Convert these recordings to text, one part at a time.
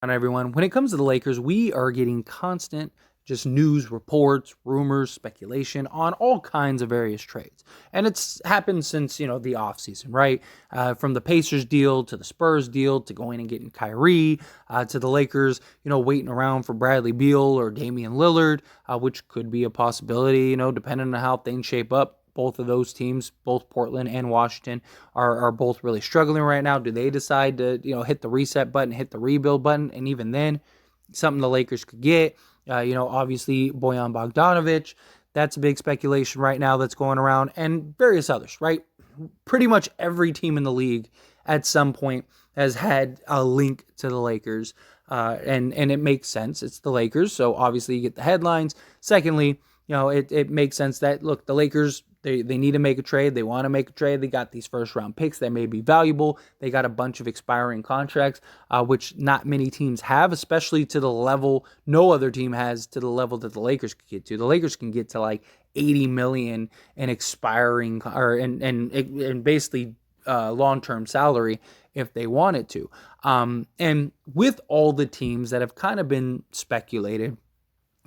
on, everyone. When it comes to the Lakers, we are getting constant just news, reports, rumors, speculation on all kinds of various trades. And it's happened since, the offseason, right? From the Pacers deal to the Spurs deal to going and getting Kyrie to the Lakers, waiting around for Bradley Beal or Damian Lillard, which could be a possibility, depending on how things shape up. Both of those teams, both Portland and Washington, are both really struggling right now. Do they decide to, hit the reset button, hit the rebuild button? And even then, something the Lakers could get. Obviously, Bojan Bogdanovic, that's a big speculation right now that's going around, and various others, right? Pretty much every team in the league at some point has had a link to the Lakers, and it makes sense. It's the Lakers, so obviously you get the headlines. Secondly, it makes sense that, look, the Lakers, they need to make a trade. They want to make a trade. They got these first-round picks that may be valuable. They got a bunch of expiring contracts, which not many teams have, especially to the level no other team has to the level that the Lakers could get to. The Lakers can get to like $80 million in expiring and basically long-term salary if they wanted to. And with all the teams that have kind of been speculated,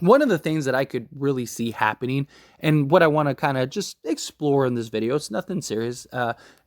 one of the things that I could really see happening, and what I want to kind of just explore in this video, it's nothing serious.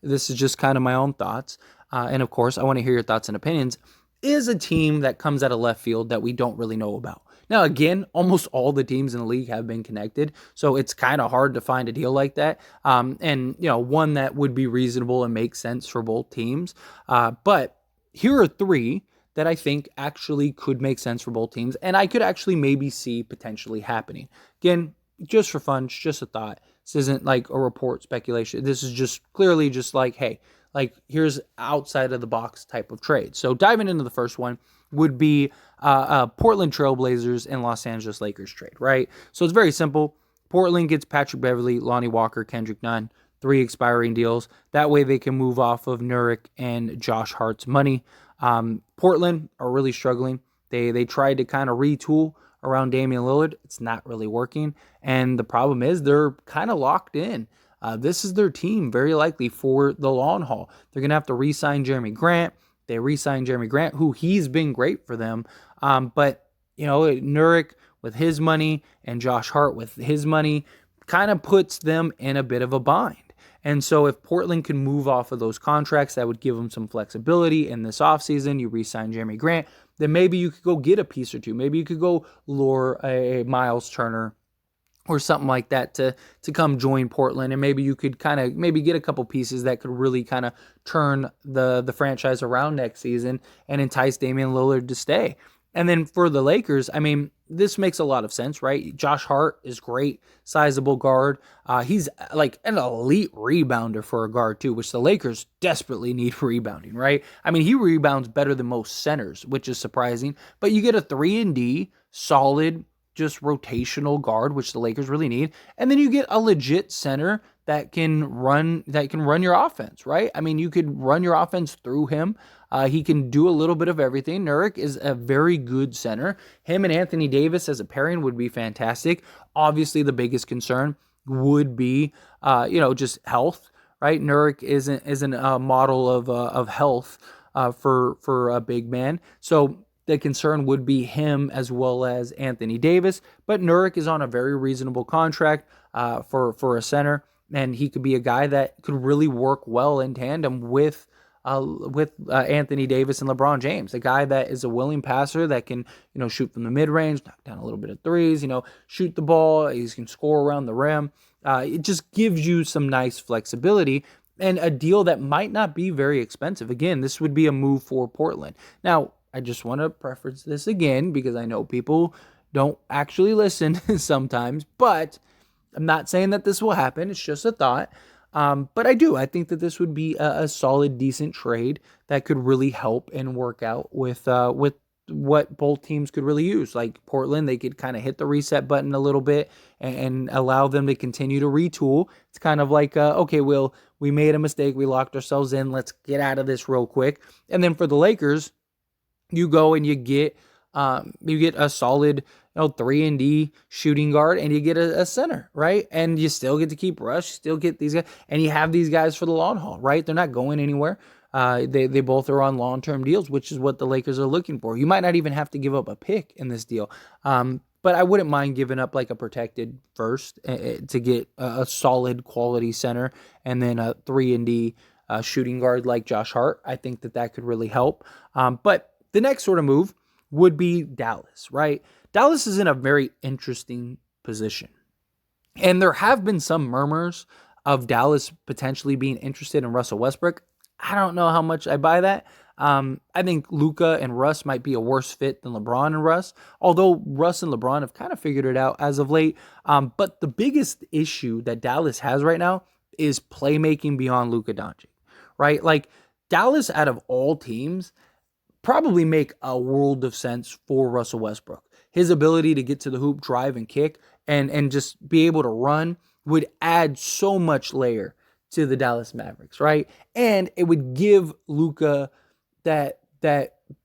This is just kind of my own thoughts. And of course, I want to hear your thoughts and opinions, is a team that comes out of left field that we don't really know about. Now, again, almost all the teams in the league have been connected, so it's kind of hard to find a deal like that. And one that would be reasonable and make sense for both teams. But here are three that I think actually could make sense for both teams, and I could actually maybe see potentially happening. Again, just for fun, it's just a thought. This isn't like a report speculation. This is just clearly just like, hey, like here's outside of the box type of trade. So diving into the first one would be Portland Trailblazers and Los Angeles Lakers trade, right? So it's very simple. Portland gets Patrick Beverley, Lonnie Walker, Kendrick Nunn, 3 expiring deals. That way they can move off of Nurkic and Josh Hart's money. Portland are really struggling. They tried to kind of retool around Damian Lillard. It's not really working. And the problem is they're kind of locked in. This is their team, very likely, for the long haul. They're going to have to re-sign Jeremy Grant. They re-signed Jeremy Grant, who he's been great for them. But, Nurkic with his money and Josh Hart with his money kind of puts them in a bit of a bind. And so if Portland can move off of those contracts, that would give them some flexibility in this offseason. You re-sign Jeremy Grant, then maybe you could go get a piece or two. Maybe you could go lure a Miles Turner or something like that to come join Portland. And maybe you could kind of maybe get a couple pieces that could really kind of turn the franchise around next season and entice Damian Lillard to stay. And then for the Lakers, I mean, this makes a lot of sense, right? Josh Hart is great, sizable guard. He's like an elite rebounder for a guard too, which the Lakers desperately need rebounding, right? I mean, he rebounds better than most centers, which is surprising. But you get a 3-and-D, solid, just rotational guard, which the Lakers really need. And then you get a legit center that can run your offense, right? I mean, you could run your offense through him. He can do a little bit of everything. Nurkic is a very good center. Him and Anthony Davis as a pairing would be fantastic. Obviously, the biggest concern would be, just health, right? Nurkic isn't a model of health for a big man. So the concern would be him as well as Anthony Davis. But Nurkic is on a very reasonable contract for a center, and he could be a guy that could really work well in tandem with Anthony Davis and LeBron James, a guy that is a willing passer that can, shoot from the mid-range, knock down a little bit of threes, shoot the ball. He can score around the rim. It just gives you some nice flexibility and a deal that might not be very expensive. Again, this would be a move for Portland. Now, I just want to preference this again because I know people don't actually listen sometimes, but I'm not saying that this will happen. It's just a thought. But I think that this would be a solid, decent trade that could really help and work out with what both teams could really use. Like Portland, they could kind of hit the reset button a little bit and allow them to continue to retool. It's kind of like, okay, we made a mistake. We locked ourselves in. Let's get out of this real quick. And then for the Lakers, you go and you get a solid 3-and-D shooting guard, and you get a center, right? And you still get to keep Rush, still get these guys, and you have these guys for the long haul, right? They're not going anywhere. They both are on long-term deals, which is what the Lakers are looking for. You might not even have to give up a pick in this deal. But I wouldn't mind giving up like a protected first to get a solid quality center, and then a 3-and-D shooting guard like Josh Hart. I think that could really help. But the next sort of move would be Dallas, right? Dallas is in a very interesting position. And there have been some murmurs of Dallas potentially being interested in Russell Westbrook. I don't know how much I buy that. I think Luka and Russ might be a worse fit than LeBron and Russ, although Russ and LeBron have kind of figured it out as of late. But the biggest issue that Dallas has right now is playmaking beyond Luka Doncic, right? Like Dallas, out of all teams, probably make a world of sense for Russell Westbrook. His ability to get to the hoop, drive, and kick, and just be able to run would add so much layer to the Dallas Mavericks, right? And it would give Luka that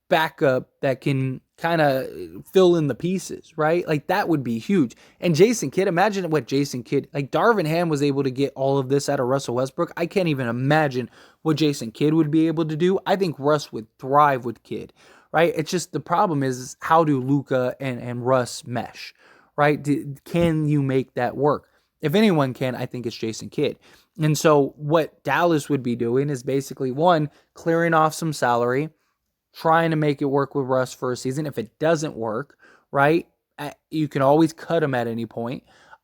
backup that can kind of fill in the pieces, right? Like that would be huge. And Jason Kidd, imagine what Jason Kidd, like Darvin Ham was able to get all of this out of Russell Westbrook. I can't even imagine what Jason Kidd would be able to do. I think Russ would thrive with Kidd, right? It's just the problem is how do Luka and Russ mesh, right? Can you make that work? If anyone can, I think it's Jason Kidd. And so what Dallas would be doing is basically, one, clearing off some salary, trying to make it work with Russ for a season. If it doesn't work, right, you can always cut him at any point.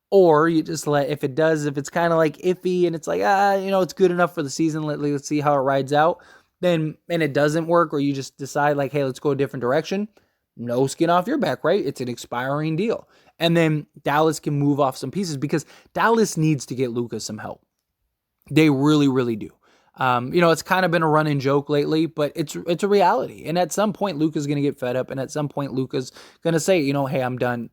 Or you just if it's kind of like iffy and it's like, it's good enough for the season, let's see how it rides out, then, and it doesn't work, or you just decide like, hey, let's go a different direction, no skin off your back, right? It's an expiring deal. And then Dallas can move off some pieces because Dallas needs to get Luka some help. They really, really do. It's kind of been a running joke lately, but it's a reality. And at some point, Luka's going to get fed up. And at some point, Luka's going to say, hey, I'm done.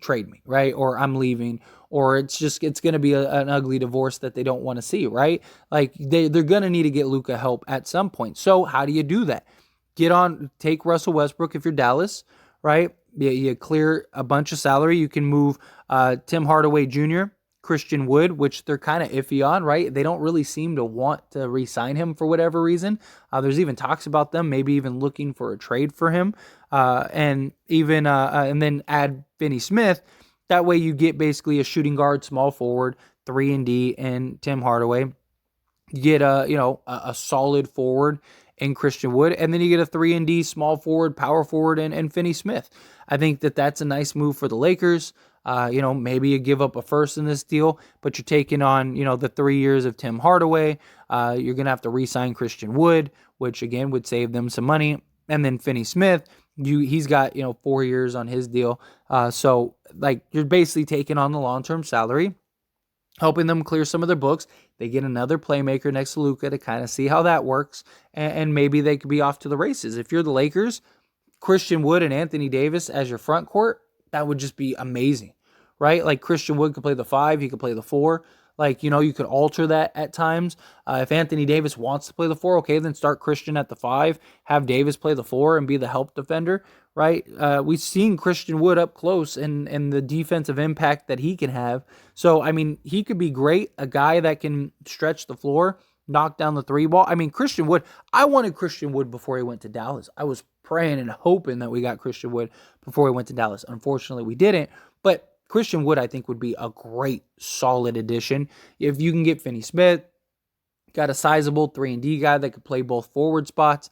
Trade me, right? Or I'm leaving. Or it's going to be an ugly divorce that they don't want to see, right? Like they're going to need to get Luka help at some point. So how do you do that? Take Russell Westbrook if you're Dallas, right? You clear a bunch of salary. You can move Tim Hardaway Jr., Christian Wood, which they're kind of iffy on, right? They don't really seem to want to re-sign him for whatever reason. There's even talks about them maybe even looking for a trade for him, and then add Finney Smith. That way you get basically a shooting guard, small forward, 3-and-D, and Tim Hardaway. You get a solid forward in Christian Wood, and then you get a 3-and-D, small forward, power forward, and Finney Smith. I think that's a nice move for the Lakers. Maybe you give up a first in this deal, but you're taking on, the 3 years of Tim Hardaway. You're going to have to re-sign Christian Wood, which again would save them some money. And then Finney Smith, he's got, 4 years on his deal. So like you're basically taking on the long-term salary, helping them clear some of their books. They get another playmaker next to Luka to kind of see how that works. And maybe they could be off to the races. If you're the Lakers, Christian Wood and Anthony Davis as your front court, that would just be amazing, right? Like Christian Wood could play the 5, he could play the 4. Like, you could alter that at times. If Anthony Davis wants to play the 4, okay, then start Christian at the 5, have Davis play the 4 and be the help defender, right? We've seen Christian Wood up close and the defensive impact that he can have. So, he could be great, a guy that can stretch the floor, knock down the 3 ball. Christian Wood, I wanted Christian Wood before he went to Dallas. I was praying and hoping that we got Christian Wood before he went to Dallas. Unfortunately, we didn't, but Christian Wood, I think, would be a great, solid addition. If you can get Finney Smith, got a sizable 3-and-D guy that could play both forward spots,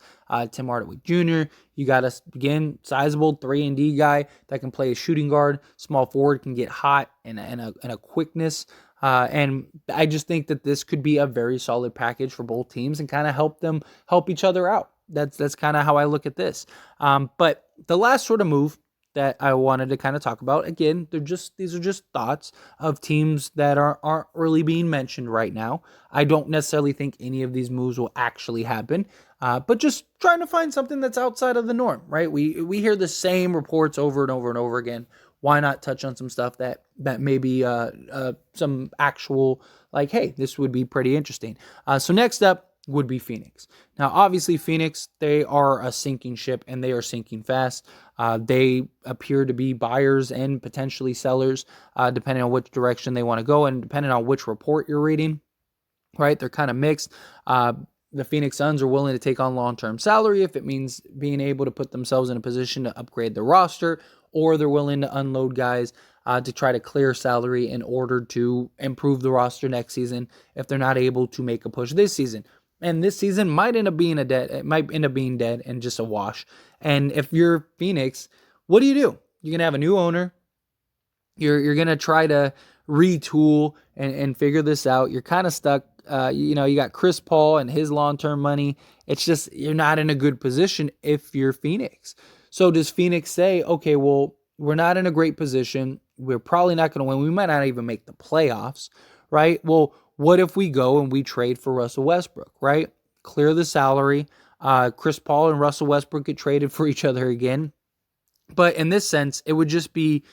Tim Hardaway Jr., you got again, sizable 3-and-D guy that can play a shooting guard, small forward, can get hot and a quickness. And I just think that this could be a very solid package for both teams and kind of help each other out. That's kind of how I look at this. But the last sort of move that I wanted to kind of talk about, again, these are just thoughts of teams that aren't really being mentioned right now. I don't necessarily think any of these moves will actually happen, but just trying to find something that's outside of the norm, right? We hear the same reports over and over and over again. Why not touch on some stuff that maybe some actual, like, hey, this would be pretty interesting. So next up would be Phoenix. Now, obviously, Phoenix, they are a sinking ship, and they are sinking fast. They appear to be buyers and potentially sellers, depending on which direction they want to go and depending on which report you're reading, right? They're kind of mixed. the Phoenix Suns are willing to take on long-term salary if it means being able to put themselves in a position to upgrade the roster, or they're willing to unload guys to try to clear salary in order to improve the roster next season if they're not able to make a push this season. And this season might end up being dead and just a wash. And if you're Phoenix, what do? You're gonna have a new owner. You're gonna try to retool and figure this out. You're kind of stuck. You got Chris Paul and his long-term money. It's just you're not in a good position if you're Phoenix. So does Phoenix say, okay, well, we're not in a great position. We're probably not going to win. We might not even make the playoffs, right? Well, what if we go and we trade for Russell Westbrook, right? Clear the salary. Chris Paul and Russell Westbrook get traded for each other again. But in this sense, it would just be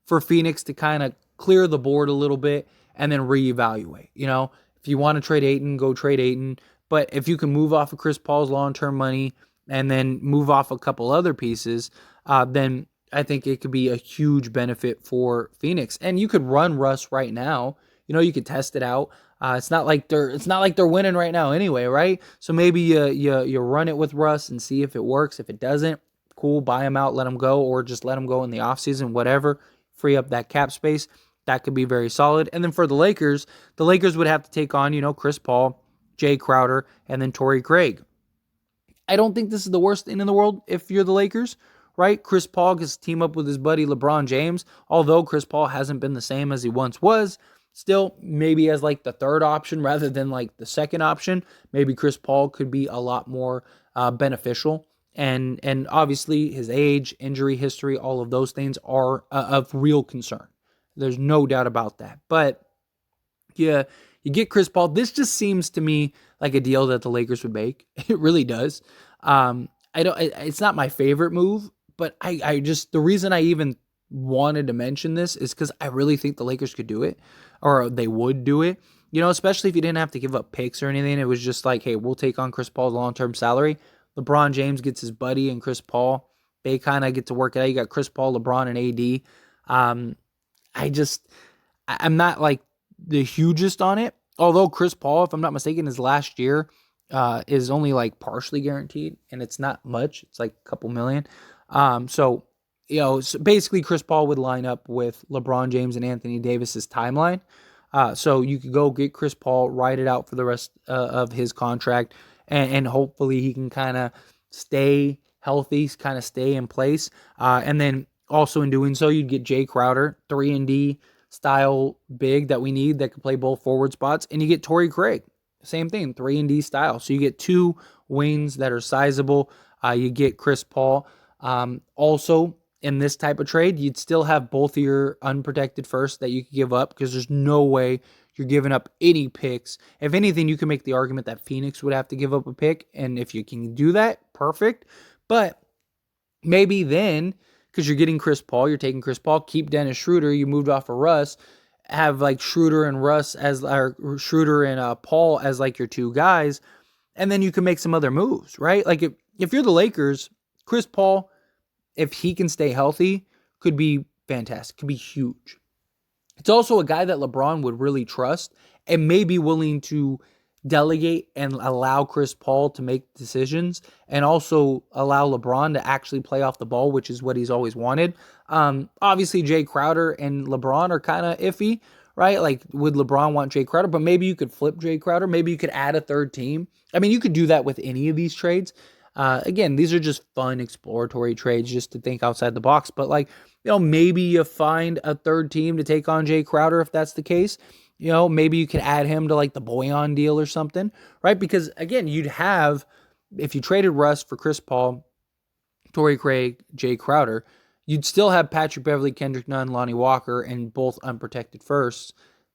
for Phoenix to kind of clear the board a little bit and then reevaluate. If you want to trade Ayton, go trade Ayton. But if you can move off of Chris Paul's long-term money and then move off a couple other pieces, then I think it could be a huge benefit for Phoenix. And you could run Russ right now. You could test it out. It's not like they're winning right now anyway, right? So maybe you run it with Russ and see if it works. If it doesn't, cool, buy him out, let him go, or just let him go in the offseason, whatever. Free up that cap space. That could be very solid. And then for the Lakers would have to take on, Chris Paul, Jay Crowder, and then Torrey Craig. I don't think this is the worst thing in the world if you're the Lakers, right? Chris Paul gets to team up with his buddy LeBron James. Although Chris Paul hasn't been the same as he once was, still maybe as like the third option rather than like the second option. Maybe Chris Paul could be a lot more beneficial. And obviously his age, injury history, all of those things are of real concern. There's no doubt about that. But yeah, you get Chris Paul. This just seems to me like a deal that the Lakers would make. It really does. It's not my favorite move, but I just, the reason I even wanted to mention this is because I really think the Lakers could do it, or they would do it. Especially if you didn't have to give up picks or anything. It was just like, hey, we'll take on Chris Paul's long-term salary. LeBron James gets his buddy and Chris Paul. They kind of get to work it out. You got Chris Paul, LeBron, and AD. I'm not like the hugest on it. Although Chris Paul, if I'm not mistaken, his last year is only like partially guaranteed, and it's not much. It's like a couple million. So basically Chris Paul would line up with LeBron James and Anthony Davis's timeline. So you could go get Chris Paul, ride it out for the rest of his contract, and hopefully he can kind of stay healthy, kind of stay in place. And then also in doing so, you'd get Jay Crowder, 3-and-D style big that we need that can play both forward spots. And you get Torrey Craig, same thing, 3-and-D style. So you get two wings that are sizable. You get Chris Paul. Also, in this type of trade, you'd still have both of your unprotected firsts that you could give up because there's no way you're giving up any picks. If anything, you can make the argument that Phoenix would have to give up a pick. And if you can do that, perfect. But maybe then, because you're getting Chris Paul, you're taking Chris Paul, keep Dennis Schroeder, you moved off of Russ, have like Schroeder and Paul as like your two guys, and then you can make some other moves, right? Like if you're the Lakers, Chris Paul, if he can stay healthy, could be fantastic, could be huge. It's also a guy that LeBron would really trust and may be willing to delegate and allow Chris Paul to make decisions, and also allow LeBron to actually play off the ball, which is what he's always wanted. Obviously, Jay Crowder and LeBron are kind of iffy, right? Like, would LeBron want Jay Crowder? But maybe you could flip Jay Crowder. Maybe you could add a third team. I mean, you could do that with any of these trades. Again, these are just fun exploratory trades just to think outside the box. But like, maybe you find a third team to take on Jay Crowder if that's the case. Maybe you could add him to like the Boyan deal or something, right? Because again, you'd have, if you traded Russ for Chris Paul, Torrey Craig, Jay Crowder, you'd still have Patrick Beverley, Kendrick Nunn, Lonnie Walker, and both unprotected firsts.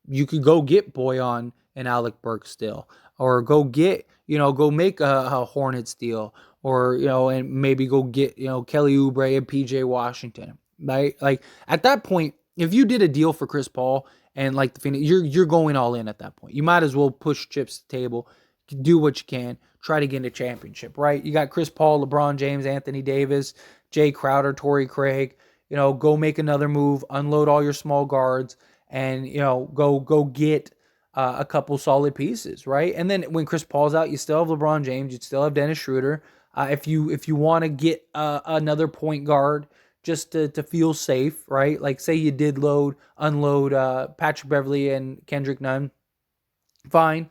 You could go get Boyan and Alec Burks still, or go get, go make a Hornets deal, or, and maybe go get, Kelly Oubre and PJ Washington, right? Like at that point, if you did a deal for Chris Paul and like the Phoenix, you're going all in at that point. You might as well push chips to the table, do what you can, try to get a championship, right? You got Chris Paul, LeBron James, Anthony Davis, Jay Crowder, Torrey Craig. Go make another move, unload all your small guards, and go get a couple solid pieces, right? And then when Chris Paul's out, you still have LeBron James, you still have Dennis Schroeder. If you want to get another point guard just to feel safe, right? Like say you did unload Patrick Beverly and Kendrick Nunn, fine.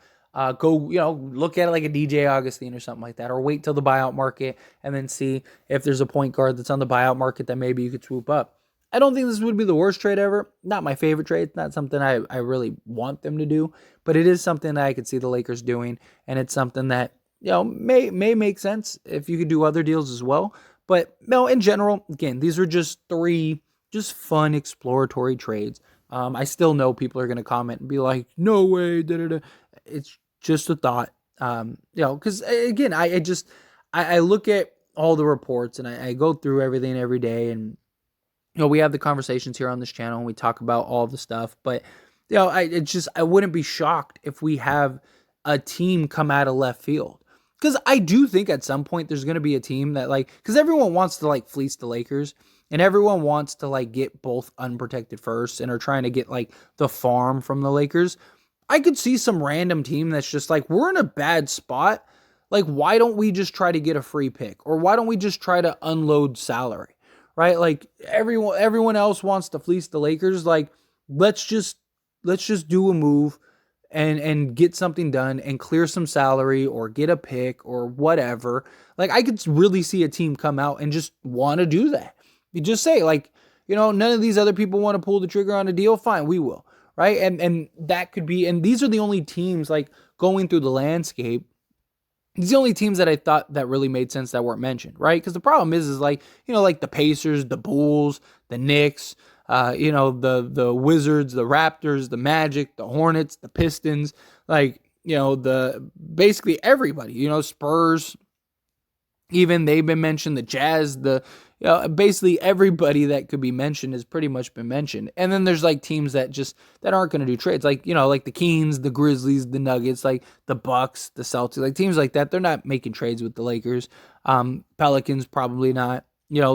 Go, look at it like a DJ Augustine or something like that, or wait till the buyout market and then see if there's a point guard that's on the buyout market that maybe you could swoop up. I don't think this would be the worst trade ever. Not my favorite trade. It's not something I really want them to do, but it is something that I could see the Lakers doing, and it's something that may make sense if you could do other deals as well. But no, in general, again, these were just three just fun exploratory trades. I still know people are going to comment and be like, "No way!" Da, da, da. It's just a thought, because again, I look at all the reports and I go through everything every day, and we have the conversations here on this channel and we talk about all the stuff. But I wouldn't be shocked if we have a team come out of left field, because I do think at some point there's going to be a team that because everyone wants to fleece the Lakers. And everyone wants to get both unprotected first and are trying to get the farm from the Lakers. I could see some random team that's just we're in a bad spot. Why don't we just try to get a free pick? Or why don't we just try to unload salary? Right? Everyone else wants to fleece the Lakers. Let's just do a move and get something done and clear some salary or get a pick or whatever. I could really see a team come out and just want to do that. You just say none of these other people want to pull the trigger on a deal. Fine, we will. Right. And that could be, and these are the only teams going through the landscape. These are the only teams that I thought that really made sense that weren't mentioned. Right. Because the problem is the Pacers, the Bulls, the Knicks, the Wizards, the Raptors, the Magic, the Hornets, the Pistons, the basically everybody, Spurs, even they've been mentioned, the Jazz, basically everybody that could be mentioned has pretty much been mentioned. And then there's teams that aren't going to do trades, like the Kings, the Grizzlies, the Nuggets, the Bucks, the Celtics, teams like that. They're not making trades with the Lakers. Pelicans probably not.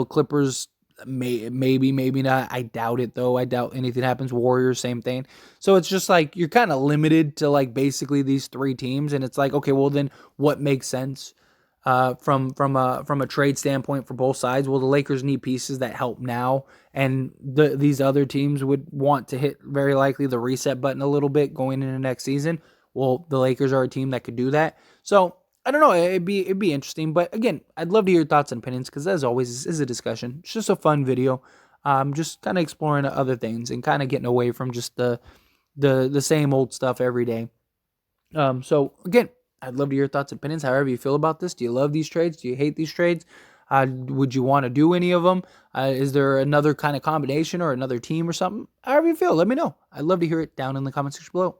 Clippers maybe not. I doubt it though. I doubt anything happens. Warriors, same thing. So it's just you're kind of limited to basically these three teams, and it's okay, well then what makes sense? From a trade standpoint for both sides? Well, the Lakers need pieces that help now, and these other teams would want to hit very likely the reset button a little bit going into next season. Well, the Lakers are a team that could do that. So I don't know. It'd be interesting. But again, I'd love to hear your thoughts and opinions, because as always, this is a discussion. It's just a fun video. Just kind of exploring other things and kind of getting away from just the same old stuff every day. So again, I'd love to hear your thoughts and opinions, however you feel about this. Do you love these trades? Do you hate these trades? Would you want to do any of them? Is there another kind of combination or another team or something? However you feel, let me know. I'd love to hear it down in the comment section below.